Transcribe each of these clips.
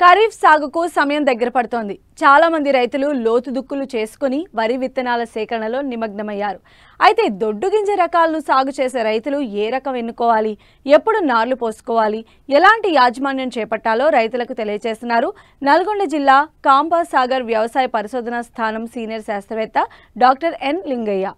ఖరీఫ్ సాగుకు సమయం దగ్గర పడుతోంది. చాలా మంది రైతులు లోతు దుక్కులు చేసుకుని వరి విత్తనాల సేకరణలో నిమగ్నమయ్యారు. అయితే దొడ్డు గింజ రకాలను సాగు చేసే రైతులు ఏ రకం ఎన్నుకోవాలి, ఎప్పుడు నార్లు పోసుకోవాలి, ఎలాంటి యాజమాన్యం చేపట్టాలో రైతులకు తెలియజేస్తున్నారు నల్గొండ జిల్లా కాంపాసాగర్ వ్యవసాయ పరిశోధనా స్థానం సీనియర్ శాస్త్రవేత్త డాక్టర్ ఎన్ లింగయ్య.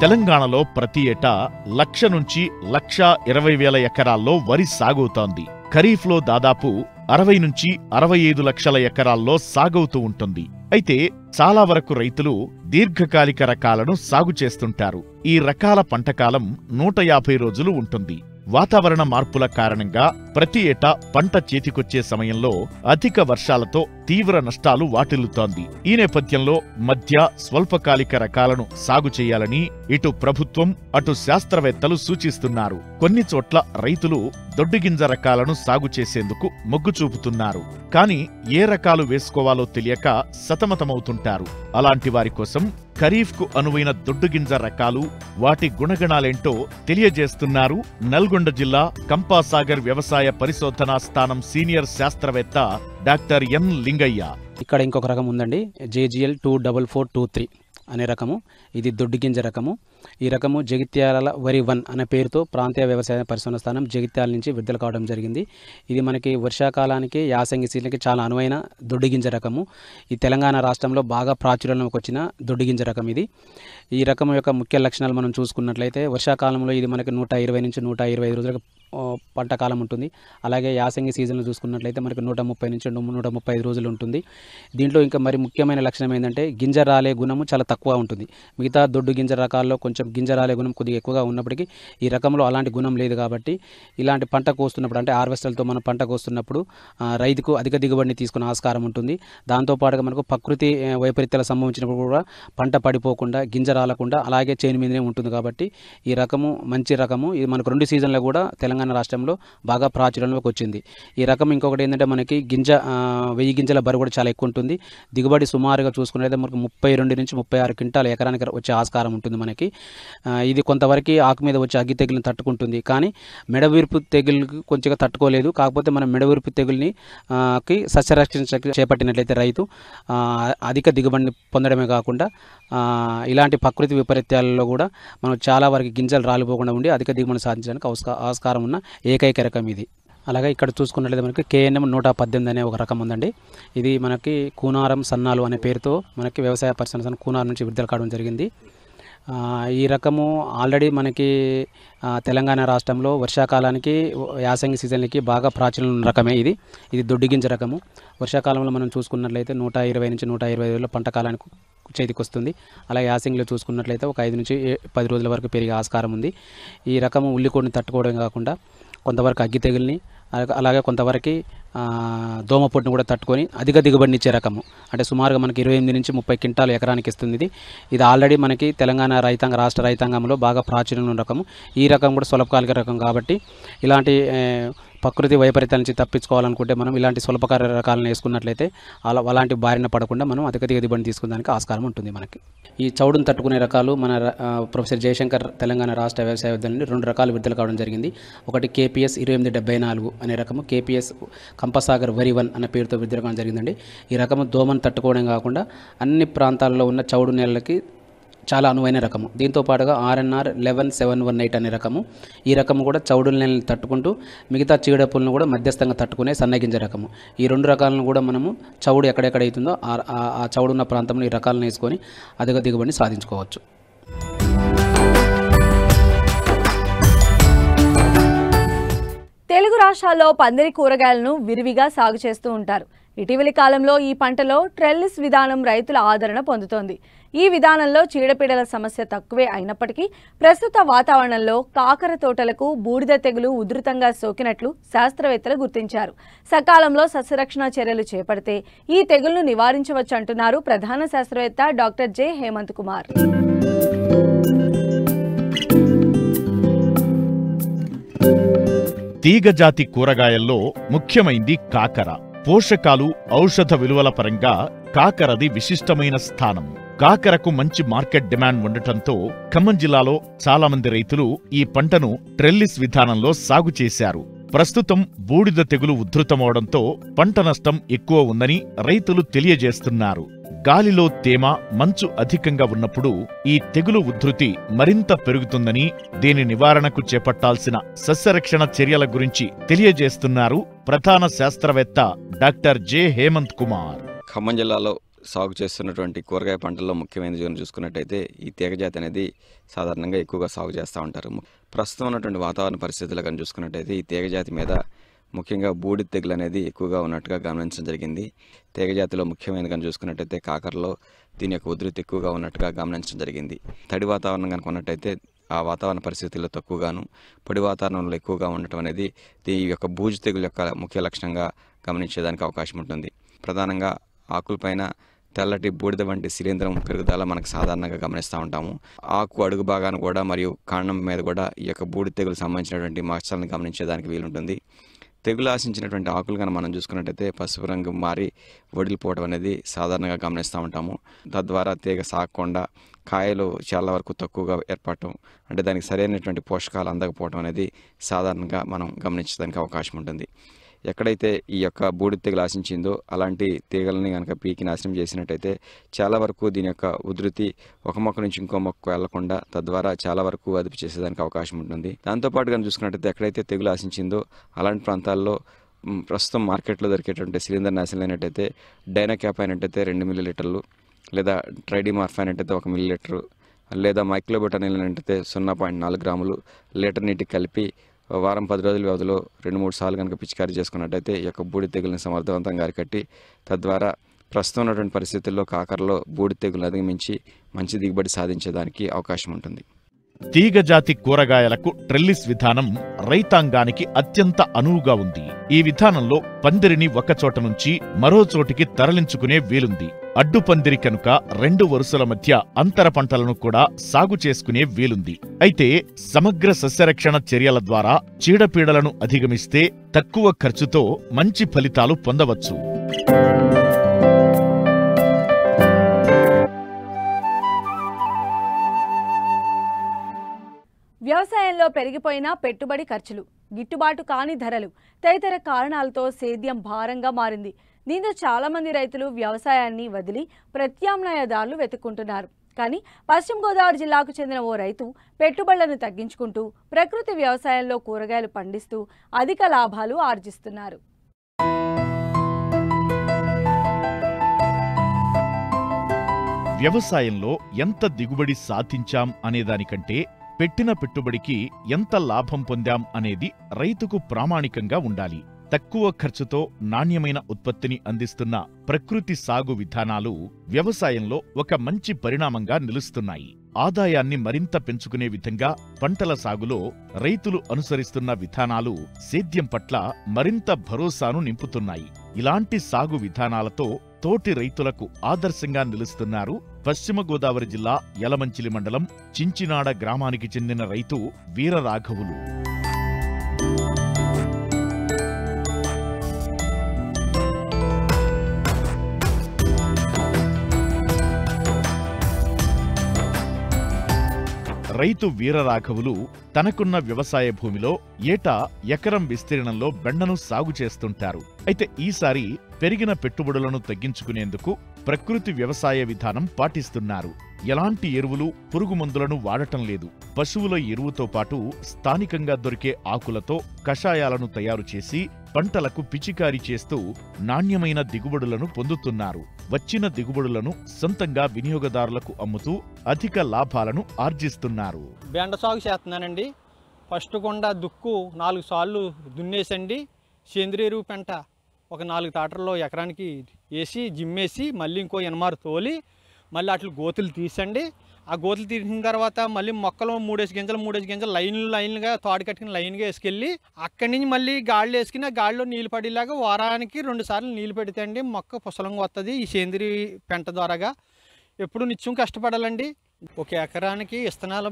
తెలంగాణలో ప్రతి ఏటా 1,00,000 నుంచి 1,20,000 ఎకరాల్లో వరి సాగవుతోంది. ఖరీఫ్లో దాదాపు 60 నుంచి 65 లక్షల ఎకరాల్లో సాగవుతూ ఉంటుంది. అయితే చాలా వరకు రైతులు దీర్ఘకాలిక రకాలను సాగు చేస్తుంటారు. ఈ రకాల పంటకాలం 150 రోజులు ఉంటుంది. వాతావరణ మార్పుల కారణంగా ప్రతి ఏటా పంట చేతికొచ్చే సమయంలో అధిక వర్షాలతో తీవ్ర నష్టాలు వాటిల్లుతోంది. ఈ నేపథ్యంలో మధ్య స్వల్పకాలిక రకాలను సాగు చేయాలని ఇటు ప్రభుత్వం అటు శాస్త్రవేత్తలు సూచిస్తున్నారు. కొన్ని చోట్ల రైతులు దొడ్డుగింజ రకాలను సాగు చేసేందుకు మొగ్గు చూపుతున్నారు. కానీ ఏ రకాలు వేసుకోవాలో తెలియక సతమతమవుతుంటారు. అలాంటి వారి కోసం ఖరీఫ్కు అనువైన దొడ్డుగింజ రకాలు, వాటి గుణగణాలేంటో తెలియజేస్తున్నారు నల్గొండ జిల్లా కంపాసాగర్ వ్యవసాయ పరిశోధనా స్థానం సీనియర్ శాస్త్రవేత్త డాక్టర్ ఎన్ లింగయ్య. ఇక్కడ ఇంకొక రకం ఉందండి, JGL 24423 అనే రకము. ఇది దొడ్డుగింజ రకము. ఈ రకము జగిత్యాల వరి 1 అనే పేరుతో ప్రాంతీయ వ్యవసాయ పరిశోధన స్థానం జగిత్యాల నుంచి విడుదల కావడం జరిగింది. ఇది మనకి వర్షాకాలానికి, యాసంగి సీజన్కి చాలా అనువైన దొడ్డుగింజ రకము. ఈ తెలంగాణ రాష్ట్రంలో బాగా ప్రాచుర్యంలోకి వచ్చిన దొడ్డుగింజ రకం ఇది. ఈ రకం యొక్క ముఖ్య లక్షణాలు మనం చూసుకున్నట్లయితే వర్షాకాలంలో ఇది మనకి 120 నుంచి 125 రోజులకు పంట కాలం ఉంటుంది. అలాగే యాసంగి సీజన్లో చూసుకున్నట్లయితే మనకి 130 నుంచి 135 రోజులు ఉంటుంది. దీంట్లో ఇంకా మరి ముఖ్యమైన లక్షణం ఏంటంటే గింజ రాలే గుణము చాలా తక్కువ ఉంటుంది. మిగతా దొడ్డు గింజ రకాల్లో కొంచెం గింజ రాలే గుణం కొద్దిగా ఎక్కువగా ఉన్నప్పటికీ ఈ రకంలో అలాంటి గుణం లేదు. కాబట్టి ఇలాంటి పంట కోస్తున్నప్పుడు అంటే హార్వెస్టర్లతో మనం పంట కోస్తున్నప్పుడు రైతుకు అధిక దిగుబడిని తీసుకునే ఆస్కారం ఉంటుంది. దాంతోపాటుగా మనకు ప్రకృతి వైపరీత్యాలు సంభవించినప్పుడు కూడా పంట పడిపోకుండా, గింజ రాలకుండా అలాగే చేను మీదనే ఉంటుంది. కాబట్టి ఈ రకము మంచి రకము. ఇది మనకు 2 సీజన్లో కూడా తెలంగాణ రాష్ట్రంలో బాగా ప్రాచుర్యంలోకి వచ్చింది. ఈ రకం ఇంకొకటి ఏంటంటే మనకి గింజ 1000 గింజల బరువు కూడా చాలా ఎక్కువ ఉంటుంది. దిగుబడి సుమారుగా చూసుకున్నట్లయితే మనకు 32 నుంచి 36 క్వింటాల ఎకరానికి వచ్చే ఆస్కారం ఉంటుంది మనకి. ఇది కొంతవరకు ఆకు మీద వచ్చే అగ్గి తెగులను తట్టుకుంటుంది. కానీ మెడవిరుపు తెగులుకి కొంచెంగా తట్టుకోలేదు. కాకపోతే మనం మెడవిరుపు తెగుల్ని సస్యరక్షణ చేపట్టినట్లయితే రైతు అధిక దిగుబడిని పొందడమే కాకుండా ఇలాంటి ప్రకృతి విపరీత్యాలలో కూడా మనం చాలా వరకు గింజలు రాలిపోకుండా ఉండి అధిక దిగుబడిని సాధించడానికి ఆస్కారం ఉన్న ఏకైక రకం ఇది. అలాగే ఇక్కడ చూసుకున్నట్లయితే మనకి KNM 118 అనే ఒక రకం ఉందండి. ఇది మనకి కూనారం సన్నాలు అనే పేరుతో మనకి వ్యవసాయ పరిశోధన కూనారం నుంచి విడుదల కావడం జరిగింది. ఈ రకము ఆల్రెడీ మనకి తెలంగాణ రాష్ట్రంలో వర్షాకాలానికి, యాసంగి సీజన్లకి బాగా ప్రాచుర్యం ఉన్న రకమే ఇది. ఇది దొడ్డుగింజ రకము. వర్షాకాలంలో మనం చూసుకున్నట్లయితే 120 నుంచి 125 పంట కాలానికి చేతికి వస్తుంది. అలాగే యాసంగిలో చూసుకున్నట్లయితే ఒక 5 నుంచి 10 రోజుల వరకు పెరిగే ఆస్కారం ఉంది. ఈ రకము ఉల్లికోడిని తట్టుకోవడం కాకుండా కొంతవరకు అగ్గి తెగుల్ని, అలాగే కొంతవరకు దోమపొట్టును కూడా తట్టుకొని అధిక దిగుబడిని ఇచ్చే రకము. అంటే సుమారుగా మనకి 28 నుంచి 30 క్వింటాలు ఎకరానికి ఇస్తుంది. ఇది ఆల్రెడీ మనకి తెలంగాణ రాష్ట్ర రైతాంగంలో బాగా ప్రాచుర్యం ఉన్న రకము. ఈ రకం కూడా స్వల్పకాలిక రకం. కాబట్టి ఇలాంటి ప్రకృతి వైపరీత్యాల నుంచి తప్పించుకోవాలనుకుంటే మనం ఇలాంటి స్వల్పకాలిక రకాలను వేసుకున్నట్లయితే అలాంటి బారిన పడకుండా మనం అధిక దిగుబడిని తీసుకునేదానికి ఆస్కారం ఉంటుంది మనకి. ఈ చౌడును తట్టుకునే రకాలు మన ప్రొఫెసర్ జయశంకర్ తెలంగాణ రాష్ట్ర వ్యవసాయ విద్యాలయం నుండి 2 రకాలు విడుదల కావడం జరిగింది. ఒకటి KPS 2874 అనే రకము, KPS కంపాసాగర్ వరి 1 అనే పేరుతో విడుదల కావడం జరిగిందండి. ఈ రకము దోమను తట్టుకోవడం కాకుండా అన్ని ప్రాంతాల్లో ఉన్న చౌడు నేలలకి చాలా అనువైన రకము. దీంతో పాటుగా RNR 11718 అనే రకము. ఈ రకము కూడా చౌడు నేలని తట్టుకుంటూ మిగతా చీడపులను కూడా మధ్యస్థంగా తట్టుకునే సన్నగింజ రకము. ఈ 2 రకాలను కూడా మనము చౌడు ఎక్కడెక్కడ అవుతుందో ఆ చౌడు ఉన్న ప్రాంతంలో ఈ రకాలను వేసుకొని అధిక దిగుబడిని సాధించుకోవచ్చు. తెలుగు రాష్ట్రాల్లో పందిరి కూరగాయలను విరివిగా సాగు చేస్తూ ఉంటారు. ఇటీవలి కాలంలో ఈ పంటలో ట్రెల్లిస్ విధానం రైతుల ఆదరణ పొందుతోంది. ఈ విధానంలో చీడపీడల సమస్య తక్కువే అయినప్పటికీ ప్రస్తుత వాతావరణంలో కాకర తోటలకు బూడిద తెగులు ఉధృతంగా సోకినట్లు శాస్త్రవేత్తలు గుర్తించారు. సకాలంలో సస్యరక్షణ చర్యలు చేపడితే ఈ తెగుళ్లను నివారించవచ్చంటున్నారు ప్రధాన శాస్త్రవేత్త డాక్టర్ జె హేమంత్ కుమార్. తీగజాతి కూరగాయల్లో ముఖ్యమైంది కాకర. పోషకాలు, ఔషధ విలువల పరంగా కాకరది విశిష్టమైన స్థానం. కాకరకు మంచి మార్కెట్ డిమాండ్ ఉండటంతో ఖమ్మం జిల్లాలో చాలా మంది రైతులు ఈ పంటను ట్రెల్లిస్ విధానంలో సాగు చేశారు. ప్రస్తుతం బూడిద తెగులు ఉధృతమవడంతో పంట నష్టం ఎక్కువ ఉందని రైతులు తెలియజేస్తున్నారు. గాలిలో తేమ, మంచు అధికంగా ఉన్నప్పుడు ఈ తెగులు ఉధృతి మరింత పెరుగుతుందని, దీని నివారణకు చేపట్టాల్సిన సస్యరక్షణ చర్యల గురించి తెలియజేస్తున్నారు ప్రధాన శాస్త్రవేత్త డాక్టర్ జె హేమంత్ కుమార్. ఖమ్మం జిల్లాలో సాగు చేస్తున్నటువంటి కూరగాయ పంటల్లో ముఖ్యమైనది చూసుకున్నట్టయితే ఈ తీగజాతి అనేది సాధారణంగా ఎక్కువగా సాగు చేస్తూ ఉంటారు. ప్రస్తుతం ఉన్నటువంటి వాతావరణ పరిస్థితులు కానీ చూసుకున్నట్టయితే ఈ తీగజాతి మీద ముఖ్యంగా బూడిద తెగులు అనేది ఎక్కువగా ఉన్నట్టుగా గమనించడం జరిగింది. తీగజాతిలో ముఖ్యమైనది కానీ చూసుకున్నట్టయితే కాకరలో దీని యొక్క ఉధృతి ఎక్కువగా ఉన్నట్టుగా గమనించడం జరిగింది. తడి వాతావరణం కనుక ఉన్నట్టయితే ఆ వాతావరణ పరిస్థితుల్లో తక్కువగాను, పొడి వాతావరణంలో ఎక్కువగా ఉండటం అనేది ఈ యొక్క బూజు తెగులు యొక్క ముఖ్య లక్షణంగా గమనించేదానికి అవకాశం ఉంటుంది. ప్రధానంగా ఆకులపైన తెల్లటి బూడిద వంటి శిలీంధ్రం పెరుగుదల మనకు సాధారణంగా గమనిస్తూ ఉంటాము. ఆకు అడుగు భాగాన్ని కూడా మరియు కాండం మీద కూడా ఈ యొక్క బూడిద తెగులు సంబంధించినటువంటి మచ్చలను గమనించేదానికి వీలుంటుంది. తెగులు ఆశించినటువంటి ఆకులు కానీ మనం చూసుకున్నట్టయితే పసుపు రంగు మారి వడిలిపోవడం అనేది సాధారణంగా గమనిస్తూ ఉంటాము. తద్వారా తీగ సాగకుండా కాయలు చాలా వరకు తక్కువగా ఏర్పడటం, అంటే దానికి సరైనటువంటి పోషకాలు అందకపోవడం అనేది సాధారణంగా మనం గమనించడానికి అవకాశం ఉంటుంది. ఎక్కడైతే ఈ యొక్క బూడిద తెగులు ఆశించిందో అలాంటి తీగలని కనుక పీకి నాశనం చేసినట్టయితే చాలా వరకు దీని యొక్క ఉధృతి ఒక మొక్క నుంచి ఇంకో మొక్క వెళ్లకుండా తద్వారా చాలా వరకు అదుపు చేసేదానికి అవకాశం ఉంటుంది. దాంతోపాటు కనుక చూసుకున్నట్టయితే ఎక్కడైతే తెగులు ఆశించిందో అలాంటి ప్రాంతాల్లో ప్రస్తుతం మార్కెట్లో దొరికేటువంటి శిలీంద్ర నాశనం అయినట్టయితే డైనాక్యాప్ అయినట్టయితే 2 మిల్లీలీటర్లు, లేదా ట్రైడిమార్ఫ్ అయినట్టయితే 1 మిల్లీలీటరు, లేదా మైక్లోబొటానిల్ అయినట్టయితే 0.4 గ్రాములు లీటర్ నీటికి కలిపి వారం 10 రోజుల వ్యవధిలో 2-3 సార్లు కనుక పిచికారీ చేసుకున్నట్టయితే ఈ యొక్క బూడిద తెగులను సమర్థవంతంగా అరికట్టి తద్వారా ప్రస్తుతం ఉన్నటువంటి పరిస్థితుల్లో కాకరలో బూడిద తెగులను అధిగమించి మంచి దిగుబడి సాధించేదానికి అవకాశం ఉంటుంది. తీగజాతి కూరగాయలకు ట్రెల్లిస్ విధానం రైతాంగానికి అత్యంత అనువుగా ఉంది. ఈ విధానంలో పందిరిని ఒకచోట నుంచి మరో చోటికి తరలించుకునే వీలుంది. అడ్డు పందిరి కనుక 2 వరుసల మధ్య అంతర పంటలను కూడా సాగు చేసుకునే వీలుంది. అయితే సమగ్ర సస్యరక్షణ చర్యల ద్వారా చీడపీడలను అధిగమిస్తే తక్కువ ఖర్చుతో మంచి ఫలితాలు పొందవచ్చు. వ్యవసాయంలో పెరిగిపోయిన పెట్టుబడి ఖర్చులు, గిట్టుబాటు కాని ధరలు తదితర కారణాలతో సేద్యం భారంగా మారింది. దీంతో చాలా మంది రైతులు వ్యవసాయాన్ని వదిలి ప్రత్యామ్నాయదారులు వెతుక్కుంటున్నారు. కానీ పశ్చిమ గోదావరి జిల్లాకు చెందిన ఓ రైతు పెట్టుబడులను తగ్గించుకుంటూ ప్రకృతి వ్యవసాయంలో కూరగాయలు పండిస్తూ అధిక లాభాలు ఆర్జిస్తున్నారు. వ్యవసాయంలో ఎంత దిగుబడి సాధించాం అనేదానికంటే పెట్టిన పెట్టుబడికి ఎంత లాభం పొందాం అనేది రైతుకు ప్రామాణికంగా ఉండాలి. తక్కువ ఖర్చుతో నాణ్యమైన ఉత్పత్తిని అందిస్తున్న ప్రకృతి సాగు విధానాలు వ్యవసాయంలో ఒక మంచి పరిణామంగా నిలుస్తున్నాయి. ఆదాయాన్ని మరింత పెంచుకునే విధంగా పంటల సాగులో రైతులు అనుసరిస్తున్న విధానాలు సేద్యం పట్ల మరింత భరోసాను నింపుతున్నాయి. ఇలాంటి సాగు విధానాలతో తోటి రైతులకు ఆదర్శంగా నిలుస్తున్నారు పశ్చిమ గోదావరి జిల్లా యలమంచిలి మండలం చించినాడ గ్రామానికి చెందిన రైతు వీరరాఘవులు. రైతు వీరరాఘవులు తనకున్న వ్యవసాయ భూమిలో ఏటా ఎకరం విస్తీర్ణంలో బెండను సాగు చేస్తుంటారు. అయితే ఈసారి పెరిగిన పెట్టుబడులను తగ్గించుకునేందుకు ప్రకృతి వ్యవసాయ విధానం పాటిస్తున్నారు. ఎలాంటి ఎరువులు, పురుగు మందులను వాడటం లేదు. పశువుల ఎరువుతో పాటు స్థానికంగా దొరికే ఆకులతో కషాయాలను తయారు చేసి పంటలకు పిచికారీ చేస్తూ నాణ్యమైన దిగుబడులను పొందుతున్నారు. వచ్చిన దిగుబడులను సొంతంగా వినియోగదారులకు అమ్ముతూ అధిక లాభాలను ఆర్జిస్తున్నారు. బెండ సాగు చేస్తున్నానండి. ఫస్ట్ కొండ దుక్కు 4 సార్లు దున్నేసండి. సేంద్రియ ఎరువు పెంట ఒక 4 తాటర్లో ఎకరానికి వేసి జిమ్మేసి మళ్ళీ ఇంకో ఎనమారు తోలి మళ్ళీ అట్లా గోతులు తీసండి. ఆ గోతులు తీసిన తర్వాత మళ్ళీ మొక్కలు 3 గింజలు లైన్లుగా తోడు కట్టుకుని లైన్గా వేసుకెళ్ళి అక్కడి నుంచి మళ్ళీ గాళ్ళు వేసుకుని ఆ గాడిలో నీళ్ళు పడేలాగా వారానికి 2 సార్లు నీళ్ళు పెడితే అండి మొక్క పుసలంగా వస్తుంది. ఈ సేంద్రియ పెంట ద్వారాగా ఎప్పుడు నిత్యం కష్టపడాలండి. ఒక ఎకరానికి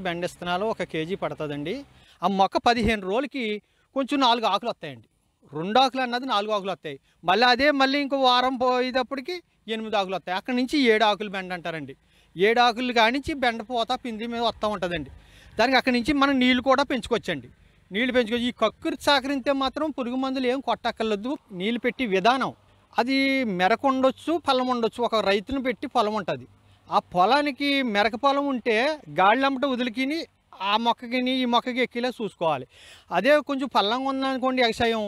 బెండ ఇస్తనాలు 1 కేజీ పడుతుందండి. ఆ మొక్క 15 రోజులకి కొంచెం 4 ఆకులు వస్తాయండి. 2 ఆకులు అన్నది 4 ఆకులు వస్తాయి. మళ్ళీ ఇంకో వారం పోయేటప్పటికి 8 ఆకులు వస్తాయి. అక్కడి నుంచి 7 ఆకులు బెండ అంటారండి. 7 ఆకులు కానించి బెండపోత పిండి మీద వస్తూ ఉంటుందండి. దానికి అక్కడి నుంచి మనం నీళ్లు కూడా పెంచుకోవచ్చండి. నీళ్లు పెంచుకోవచ్చు. ఈ కక్కురి సహకరిస్తే మాత్రం పురుగు మందులు ఏం కొట్టక్కర్లేదు. నీళ్ళు పెట్టి విధానం అది మెరక ఉండొచ్చు, పొలం ఉండొచ్చు. ఒక రైతుని పెట్టి పొలం ఉంటుంది. ఆ పొలానికి మెరక పొలం ఉంటే గాళ్ళంబట వదిలికిని ఆ మొక్కకిని ఈ మొక్కకి ఎక్కిలా చూసుకోవాలి. అదే కొంచెం పల్లంగా ఉందనుకోండి వ్యవసాయం,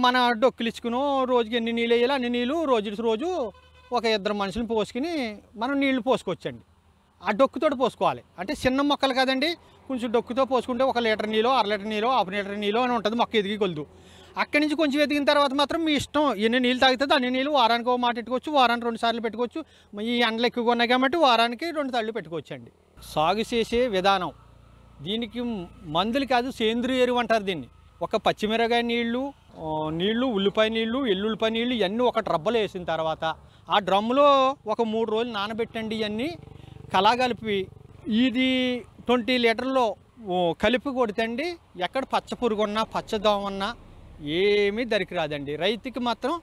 మన డొక్కులు ఇచ్చుకుని రోజుకి ఎన్ని నీళ్ళు వేయాలి అన్ని నీళ్ళు రోజు ఒక 2 మనుషులను పోసుకుని మనం నీళ్లు పోసుకోవచ్చండి. ఆ డొక్కుతో పోసుకోవాలి. అంటే చిన్న మొక్కలు కదండి, కొంచెం డొక్కుతో పోసుకుంటే 1 లీటర్ నీళ్ళు, 1/2 లీటర్ నీళ్ళు, 1/2 లీటర్ నీళ్ళు అని ఉంటుంది. మొక్క ఎదిగి కొలదు. అక్కడి నుంచి కొంచెం ఎదిగిన తర్వాత మాత్రం మీ ఇష్టం, ఎన్ని నీళ్ళు తాగుతుంది అన్ని నీళ్ళు వారానికి ఒక మాట పెట్టుకోవచ్చు, వారానికి 2 సార్లు పెట్టుకోవచ్చు. ఈ ఎండలు ఎక్కువగా ఉన్నాయి కాబట్టి వారానికి 2 సార్లు పెట్టుకోవచ్చు అండి. సాగు చేసే విధానం దీనికి మందులు కాదు, సేంద్రియ ఎరువు అంటారు దీన్ని. ఒక పచ్చిమిరకాయ నీళ్ళు, ఉల్లిపాయ నీళ్ళు, ఎల్లుల్లిపాయ నీళ్ళు ఇవన్నీ ఒక డ్రబ్బలో వేసిన తర్వాత ఆ డ్రమ్ములో ఒక 3 రోజులు నానబెట్టండి. ఇవన్నీ కలాగలిపి ఇది 20 లీటర్లో కలిపి కొడితండి. ఎక్కడ పచ్చ పురుగు ఉన్నా పచ్చదోమ ఉన్నా ఏమీ దరికి రాదండి. రైతుకి మాత్రం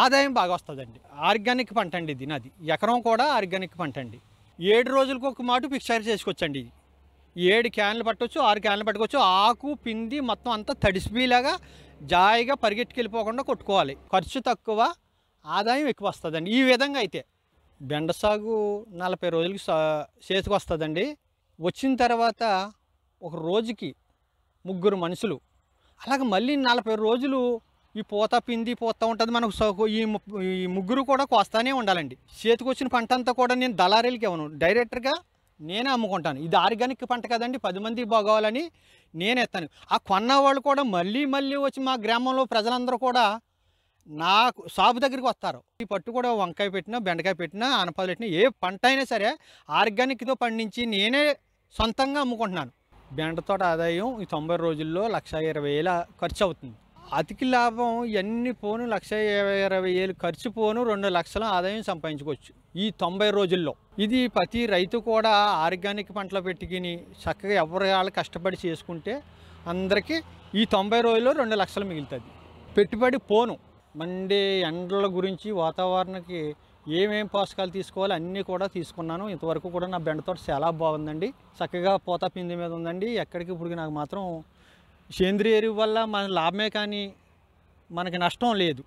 ఆదాయం బాగా వస్తుందండి. ఆర్గానిక్ పంట అండి ఇది. నాది ఎకరం కూడా ఆర్గానిక్ పంట అండి. 7 రోజులకు ఒక మాట పిక్చర్ చేసుకోవచ్చండి. ఇది 7 క్యాన్లు పట్టవచ్చు, 6 క్యాన్లు పట్టుకోవచ్చు. ఆకు పిండి మొత్తం అంతా తడిసిపోయేలాగా జాయిగా పరిగెట్టుకెళ్ళిపోకుండా కొట్టుకోవాలి. ఖర్చు తక్కువ, ఆదాయం ఎక్కువ వస్తుందండి. ఈ విధంగా అయితే బెండ సాగు 40 రోజులకి చేతికి వస్తుందండి. వచ్చిన తర్వాత ఒక రోజుకి 3 మనుషులు, అలాగే మళ్ళీ 40 రోజులు ఈ పూత పిండి పోతూ ఉంటుంది. మనకు ఈ 3 కూడా కోస్తానే ఉండాలండి. చేతికి వచ్చిన పంట అంతా కూడా నేను దళారీలకి ఇవ్వను, డైరెక్టర్గా నేనే అమ్ముకుంటాను. ఇది ఆర్గానిక్ పంట కదండి, 10 మంది బాగోవాలని నేను ఎత్తాను. ఆ కొన్న వాళ్ళు కూడా మళ్ళీ వచ్చి మా గ్రామంలో ప్రజలందరూ కూడా నాకు షాపు దగ్గరికి వస్తారు. ఈ పట్టు కూడా వంకాయ పెట్టినా, బెండకాయ పెట్టినా, ఆనపకాయలు పెట్టినా ఏ పంట అయినా సరే ఆర్గానిక్తో పండించి నేనే సొంతంగా అమ్ముకుంటున్నాను. బెండ తోట ఆదాయం ఈ 90 రోజుల్లో 1,20,000 ఖర్చు అవుతుంది. అతికి లాభం ఇవన్నీ పోను 1,20,000 ఖర్చు పోను 2 లక్షల ఆదాయం సంపాదించుకోవచ్చు ఈ 90 రోజుల్లో. ఇది ప్రతి రైతు కూడా ఆర్గానిక్ పంటలు పెట్టుకుని చక్కగా ఎవరి వాళ్ళు కష్టపడి చేసుకుంటే అందరికీ ఈ 90 రోజుల్లో 2 లక్షలు మిగులుతుంది. పెట్టుబడి పోను. మండే ఎండల గురించి వాతావరణానికి ఏమేం పోషకాలు తీసుకోవాలి అన్నీ కూడా తీసుకున్నాను. ఇంతవరకు కూడా నా బెండ తోట చాలా బాగుందండి. చక్కగా పూత పిండి మీద ఉందండి. ఎక్కడికి ఇప్పుడు నాకు మాత్రం సేంద్రియ ఎరువు వల్ల మన లాభమే కానీ మనకి నష్టం లేదు.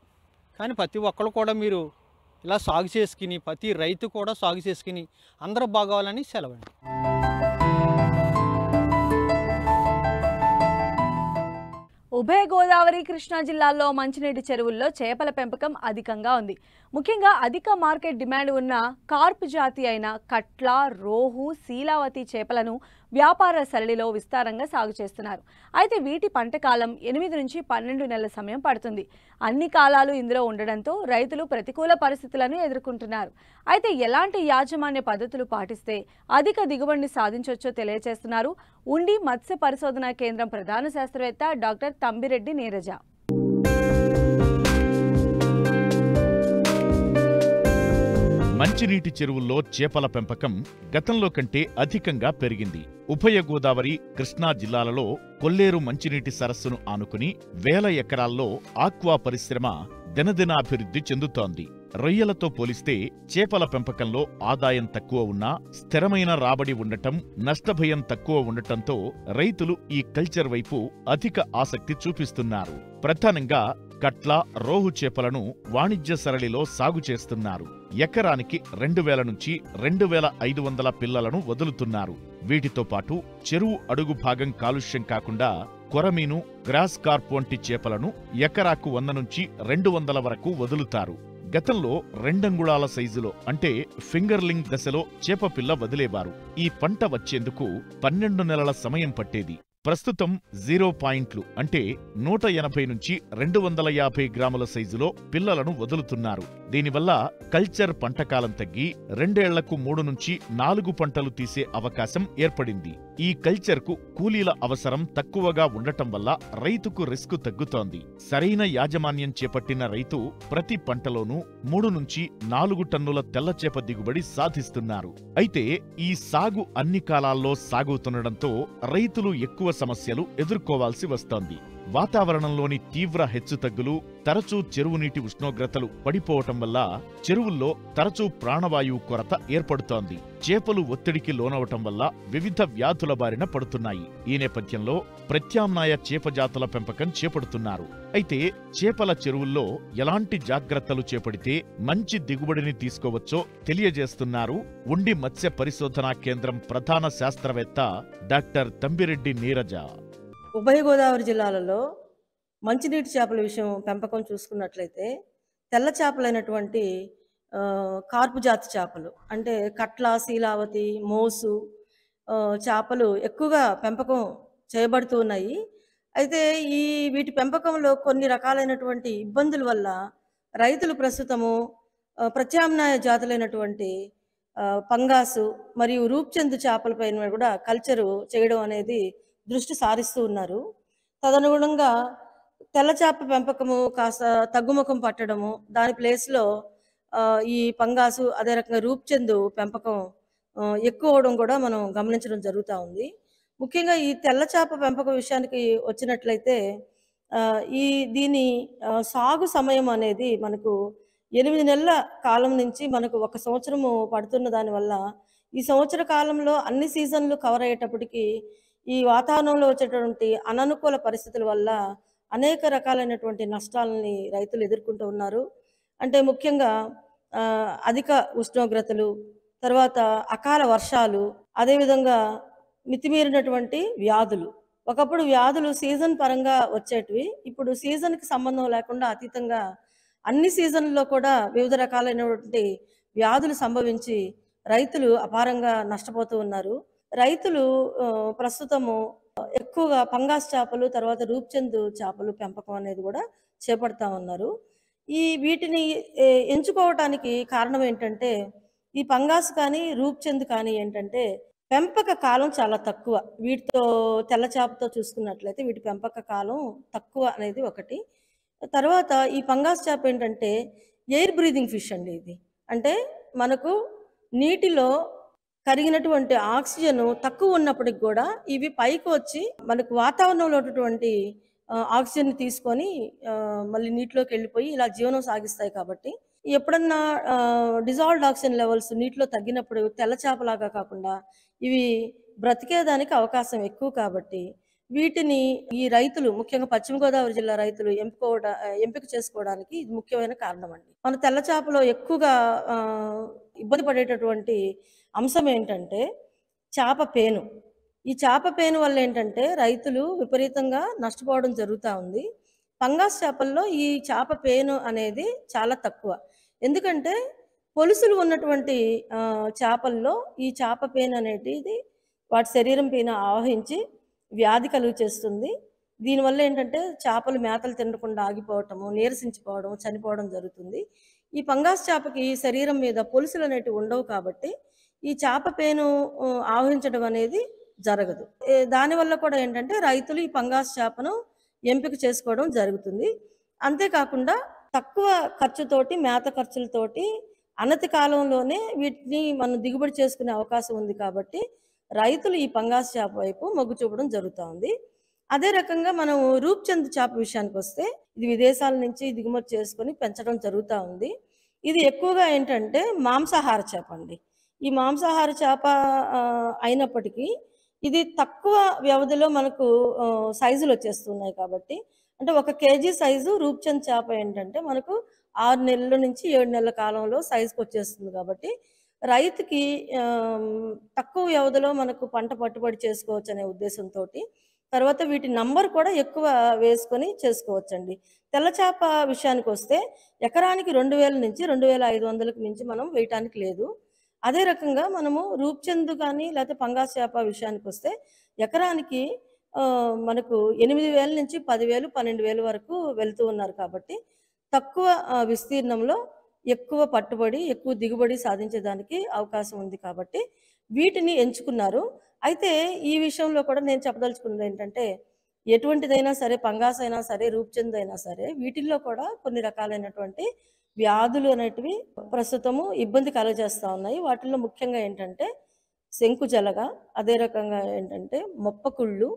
కానీ ప్రతి ఒక్కరు కూడా మీరు ఇలా సాగు చేసుకుని, ప్రతి రైతు కూడా సాగు చేసుకుని అందరూ బాగోవాలని సెలవండి. ఉభయ గోదావరి, కృష్ణా జిల్లాల్లో మంచినీటి చెరువుల్లో చేపల పెంపకం అధికంగా ఉంది. ముఖ్యంగా అధిక మార్కెట్ డిమాండ్ ఉన్న కార్ప్ జాతి అయిన కట్ల, రోహు, శీలావతి చేపలను వ్యాపార సరళిలో విస్తారంగా సాగు చేస్తున్నారు. అయితే వీటి పంట కాలం 8 నుంచి 12 నెలల సమయం పడుతుంది. అన్ని కాలాలు ఇందులో ఉండడంతో రైతులు ప్రతికూల పరిస్థితులను ఎదుర్కొంటున్నారు. అయితే ఎలాంటి యాజమాన్య పద్ధతులు పాటిస్తే అధిక దిగుబడిని సాధించవచ్చో తెలియజేస్తున్నారు ఉండి మత్స్య పరిశోధనా కేంద్రం ప్రధాన శాస్త్రవేత్త డాక్టర్ తంబిరెడ్డి నీరజ. మంచినీటి చెరువుల్లో చేపల పెంపకం గతంలో కంటే అధికంగా పెరిగింది. ఉభయ గోదావరి, కృష్ణా జిల్లాలలో కొల్లేరు మంచినీటి సరస్సును ఆనుకుని 1000 ఎకరాల్లో ఆక్వా పరిశ్రమ దినదినాభివృద్ధి చెందుతోంది. రొయ్యలతో పోలిస్తే చేపల పెంపకంలో ఆదాయం తక్కువ ఉన్నా స్థిరమైన రాబడి ఉండటం, నష్టభయం తక్కువ ఉండటంతో రైతులు ఈ కల్చర్ వైపు అధిక ఆసక్తి చూపిస్తున్నారు. ప్రధానంగా కట్ల, రోహు చేపలను వాణిజ్య సరళిలో సాగు చేస్తున్నారు. ఎకరానికి 2000 నుంచి 2500 పిల్లలను వదులుతున్నారు. వీటితో పాటు చెరువు అడుగు భాగం కాలుష్యం కాకుండా కొరమీను, గ్రాస్ కార్ప్ వంటి చేపలను ఎకరాకు 100 నుంచి 200 వరకు వదులుతారు. గతంలో 2 అంగుళాల సైజులో అంటే ఫింగర్లింగ్ దశలో చేపపిల్ల వదిలేవారు. ఈ పంట వచ్చేందుకు 12 నెలల సమయం పట్టేది. ప్రస్తుతం 0 పాయింట్లు అంటే 180 నుంచి 250 గ్రాముల సైజులో పిల్లలను వదులుతున్నారు. దీనివల్ల కల్చర్ పంటకాలం తగ్గి 2 ఏళ్లకు 3 నుంచి 4 పంటలు తీసే అవకాశం ఏర్పడింది. ఈ కల్చర్కు కూలీల అవసరం తక్కువగా ఉండటం వల్ల రైతుకు రిస్క్ తగ్గుతోంది. సరైన యాజమాన్యం చేపట్టిన రైతు ప్రతి పంటలోనూ 3 నుంచి 4 టన్నుల తెల్లచేప దిగుబడి సాధిస్తున్నారు. అయితే ఈ సాగు అన్ని కాలాల్లో సాగుతుండటంతో రైతులు ఎక్కువ సమస్యలు ఎదుర్కోవాల్సి వస్తోంది. వాతావరణంలోని తీవ్ర హెచ్చుతగ్గులు, తరచూ చెరువు నీటి ఉష్ణోగ్రతలు పడిపోవటం వల్ల చెరువుల్లో తరచూ ప్రాణవాయువు కొరత ఏర్పడుతోంది. చేపలు ఒత్తిడికి లోనవటం వల్ల వివిధ వ్యాధుల బారిన పడుతున్నాయి. ఈ నేపథ్యంలో ప్రత్యామ్నాయ చేప జాతుల పెంపకం చేపడుతున్నారు. అయితే చేపల చెరువుల్లో ఎలాంటి జాగ్రత్తలు చేపడితే మంచి దిగుబడిని తీసుకోవచ్చో తెలియజేస్తున్నారు ఉండి మత్స్య పరిశోధనా కేంద్రం ప్రధాన శాస్త్రవేత్త డాక్టర్ తంబిరెడ్డి నీరజ. ఉభయ గోదావరి జిల్లాలలో మంచినీటి చేపల విషయం పెంపకం చూసుకున్నట్లయితే తెల్ల చేపలైనటువంటి కార్పు జాతి చేపలు అంటే కట్ల, శీలావతి, మోసు చేపలు ఎక్కువగా పెంపకం చేయబడుతూ ఉన్నాయి. అయితే వీటి పెంపకంలో కొన్ని రకాలైనటువంటి ఇబ్బందుల వల్ల రైతులు ప్రస్తుతము ప్రత్యామ్నాయ జాతులైనటువంటి పంగాసు మరియు రూప్చంద్ చేపలపైన కూడా కల్చరు చేయడం అనేది దృష్టి సారిస్తూ ఉన్నారు. తదనుగుణంగా తెల్ల చేప పెంపకము కాస్త తగ్గుముఖం పట్టడము, దాని ప్లేస్లో ఈ పంగాసు అదే రకంగా రూప్చంద్ పెంపకం ఎక్కువ అవడం కూడా మనం గమనించడం జరుగుతూ ఉంది. ముఖ్యంగా ఈ తెల్ల చేప పెంపకం విషయానికి వచ్చినట్లయితే దీని సాగు సమయం అనేది మనకు 8 నెలల కాలం నుంచి మనకు 1 సంవత్సరము పడుతున్న దానివల్ల ఈ సంవత్సర కాలంలో అన్ని సీజన్లు కవర్ అయ్యేటప్పటికీ ఈ వాతావరణంలో వచ్చేటువంటి అననుకూల పరిస్థితుల వల్ల అనేక రకాలైనటువంటి నష్టాలని రైతులు ఎదుర్కొంటూ ఉన్నారు. అంటే ముఖ్యంగా అధిక ఉష్ణోగ్రతలు, తర్వాత అకాల వర్షాలు, అదేవిధంగా మితిమీరినటువంటి వ్యాధులు. ఒకప్పుడు వ్యాధులు సీజన్ పరంగా వచ్చేటివి, ఇప్పుడు సీజన్కి సంబంధం లేకుండా అతీతంగా అన్ని సీజన్లలో కూడా వివిధ రకాలైనటువంటి వ్యాధులు సంభవించి రైతులు అపారంగా నష్టపోతూ ఉన్నారు. రైతులు ప్రస్తుతము ఎక్కువగా పంగాస్ చేపలు, తర్వాత రూప్చంద్ చేపలు పెంపకం అనేది కూడా చేపడతా ఉన్నారు. వీటిని ఎంచుకోవటానికి కారణం ఏంటంటే ఈ పంగాస్ కానీ రూప్చంద్ కానీ ఏంటంటే పెంపక కాలం చాలా తక్కువ. వీటితో తెల్ల చేపతో చూసుకున్నట్లయితే వీటి పెంపక కాలం తక్కువ అనేది ఒకటి. తర్వాత ఈ పంగాస్ చేప ఏంటంటే ఎయిర్ బ్రీదింగ్ ఫిష్ అండి. ఇది అంటే మనకు నీటిలో కరిగినటువంటి ఆక్సిజన్ తక్కువ ఉన్నప్పటికి కూడా ఇవి పైకి వచ్చి మనకు వాతావరణంలో ఉన్నటువంటి ఆక్సిజన్ తీసుకొని మళ్ళీ నీటిలోకి వెళ్ళిపోయి ఇలా జీవనం సాగిస్తాయి. కాబట్టి ఎప్పుడన్నా డిజాల్వ్డ్ ఆక్సిజన్ లెవెల్స్ నీటిలో తగ్గినప్పుడు తెల్ల చేపలాగా కాకుండా ఇవి బ్రతికేదానికి అవకాశం ఎక్కువ. కాబట్టి వీటిని ఈ రైతులు ముఖ్యంగా పశ్చిమ గోదావరి జిల్లా రైతులు ఎంపిక చేసుకోవడానికి ఇది ముఖ్యమైన కారణం అండి. మన తెల్ల చేపలో ఎక్కువగా ఇబ్బంది పడేటటువంటి అంశం ఏంటంటే చేప పేను. ఈ చేప పేను వల్ల ఏంటంటే రైతులు విపరీతంగా నష్టపోవడం జరుగుతూ ఉంది. పంగాస్ చేపల్లో ఈ చేప పేను అనేది చాలా తక్కువ. ఎందుకంటే పొలుసులు ఉన్నటువంటి చేపల్లో ఈ చేప పేను అనేది వాటి శరీరం పైన ఆవహించి వ్యాధి కలుగు చేస్తుంది. దీనివల్ల ఏంటంటే చేపలు మేతలు తినకుండా ఆగిపోవటము, నీరసించిపోవడం, చనిపోవడం జరుగుతుంది. ఈ పంగాస్ చేపకి శరీరం మీద పొలుసులు అనేటివి ఉండవు కాబట్టి ఈ చేప పేను ఆవహించడం అనేది జరగదు. దానివల్ల కూడా ఏంటంటే రైతులు ఈ పంగాస్ చేపను ఎంపిక చేసుకోవడం జరుగుతుంది. అంతేకాకుండా తక్కువ ఖర్చుతోటి, మేత ఖర్చులతోటి అనతి కాలంలోనే వీటిని మనం దిగుబడి చేసుకునే అవకాశం ఉంది. కాబట్టి రైతులు ఈ పంగాస్ చేప వైపు మొగ్గు చూపడం జరుగుతూ ఉంది. అదే రకంగా మనం రూప్చంద్ చేప విషయానికి వస్తే ఇది విదేశాల నుంచి దిగుమతి చేసుకొని పెంచడం జరుగుతూ ఉంది. ఇది ఎక్కువగా ఏంటంటే మాంసాహార చేప అండి. ఈ మాంసాహార చేప అయినప్పటికీ ఇది తక్కువ వ్యవధిలో మనకు సైజులు వచ్చేస్తున్నాయి. కాబట్టి అంటే 1 కేజీ సైజు రూప్చంద్ చేప ఏంటంటే మనకు 6 నెలల నుంచి 7 నెలల కాలంలో సైజుకి వచ్చేస్తుంది. కాబట్టి రైతుకి తక్కువ వ్యవధిలో మనకు పంట పట్టుబడి చేసుకోవచ్చు అనే ఉద్దేశంతో తర్వాత వీటి నంబర్ కూడా ఎక్కువ వేసుకొని చేసుకోవచ్చండి. తెల్ల చేప విషయానికి వస్తే ఎకరానికి 2000 నుంచి 2500కి మించి మనం వేయటానికి లేదు. అదే రకంగా మనము రూప్చంద్ కానీ లేకపోతే పంగాస్ చేప విషయానికి వస్తే ఎకరానికి మనకు 8000 నుంచి 10,000, 12,000 వరకు వెళ్తూ ఉన్నారు. కాబట్టి తక్కువ విస్తీర్ణంలో ఎక్కువ పట్టుబడి, ఎక్కువ దిగుబడి సాధించేదానికి అవకాశం ఉంది. కాబట్టి వీటిని ఎంచుకున్నారు. అయితే ఈ విషయంలో కూడా నేను చెప్పదలుచుకున్నది ఏంటంటే ఎటువంటిదైనా సరే, పంగాస్ అయినా సరే, రూప్చంద్ అయినా సరే, వీటిల్లో కూడా కొన్ని రకాలైనటువంటి వ్యాధులు అనేటివి ప్రస్తుతము ఇబ్బంది కలుగజేస్తూ ఉన్నాయి. వాటిల్లో ముఖ్యంగా ఏంటంటే శంకుజలగ, అదే రకంగా ఏంటంటే మొప్పకుళ్ళు,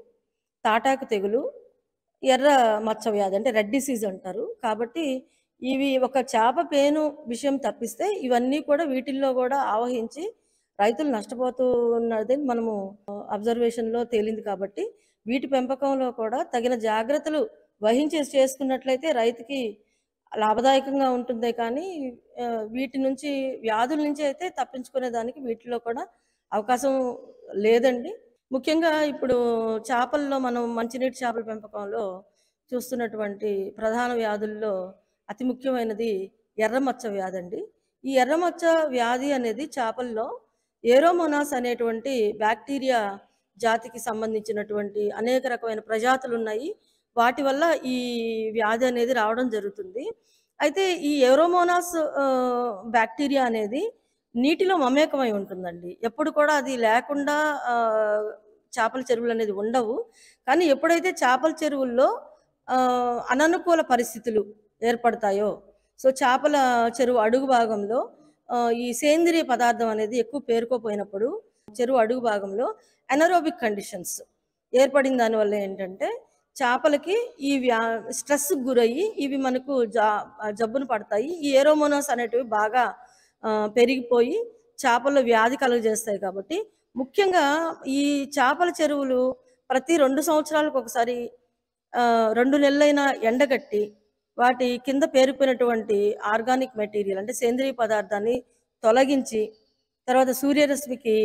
తాటాకు తెగులు, ఎర్ర మచ్చ వ్యాధి అంటే రెడ్ డిసీజ్ అంటారు. కాబట్టి ఇవి ఒక చేప పేను విషయం తప్పిస్తే ఇవన్నీ కూడా వీటిల్లో కూడా ఆవహించి రైతులు నష్టపోతూ ఉన్నది మనము అబ్జర్వేషన్‌లో తేలింది కాబట్టి వీటి పెంపకంలో కూడా తగిన జాగ్రత్తలు వహించి చేసుకున్నట్లయితే రైతుకి లాభదాయకంగా ఉంటుందే కానీ వీటి నుంచి వ్యాధుల నుంచి అయితే తప్పించుకునే దానికి వీటిలో కూడా అవకాశం లేదండి. ముఖ్యంగా ఇప్పుడు చేపల్లో మనం మంచినీటి చేపల పెంపకంలో చూస్తున్నటువంటి ప్రధాన వ్యాధుల్లో అతి ముఖ్యమైనది ఎర్రమచ్చ వ్యాధి అండి. ఈ ఎర్రమచ్చ వ్యాధి అనేది చేపల్లో ఏరోమోనాస్ అనేటువంటి బ్యాక్టీరియా జాతికి సంబంధించినటువంటి అనేక రకమైన ప్రజాతులు ఉన్నాయి. వాటి వల్ల ఈ వ్యాధి అనేది రావడం జరుగుతుంది. అయితే ఈ ఏరోమోనాస్ బ్యాక్టీరియా అనేది నీటిలో మమేకమై ఉంటుందండి. ఎప్పుడు కూడా అది లేకుండా చేపల చెరువులు అనేది ఉండవు. కానీ ఎప్పుడైతే చేపల చెరువుల్లో అననుకూల పరిస్థితులు ఏర్పడతాయో, సో చేపల చెరువు అడుగు భాగంలో ఈ సేంద్రియ పదార్థం అనేది ఎక్కువ పేరుకోపోయినప్పుడు చెరువు అడుగు భాగంలో ఎనరోబిక్ కండిషన్స్ ఏర్పడిన దానివల్ల ఏంటంటే చేపలకి ఈ స్ట్రెస్కి గురయ్యి ఇవి మనకు జబ్బును పడతాయి. ఈ ఏరోమోనాస్ అనేటివి బాగా పెరిగిపోయి చేపల్లో వ్యాధి కలుగజేస్తాయి. కాబట్టి ముఖ్యంగా ఈ చేపల చెరువులు ప్రతి 2 సంవత్సరాలకు ఒకసారి 2 నెలలైనా ఎండగట్టి వాటి కింద పేరుకున్నటువంటి ఆర్గానిక్ మెటీరియల్ అంటే సేంద్రియ పదార్థాన్ని తొలగించి తర్వాత సూర్యరశ్మికి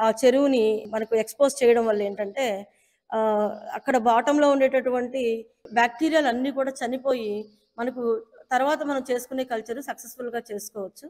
ఆ చెరువుని మనకు ఎక్స్పోజ్ చేయడం వల్ల ఏంటంటే అక్కడ బాటంలో ఉండేటటువంటి బ్యాక్టీరియాలు అన్నీ కూడా చనిపోయి మనకు తర్వాత మనం చేసుకునే కల్చర్ సక్సెస్ఫుల్గా చేసుకోవచ్చు.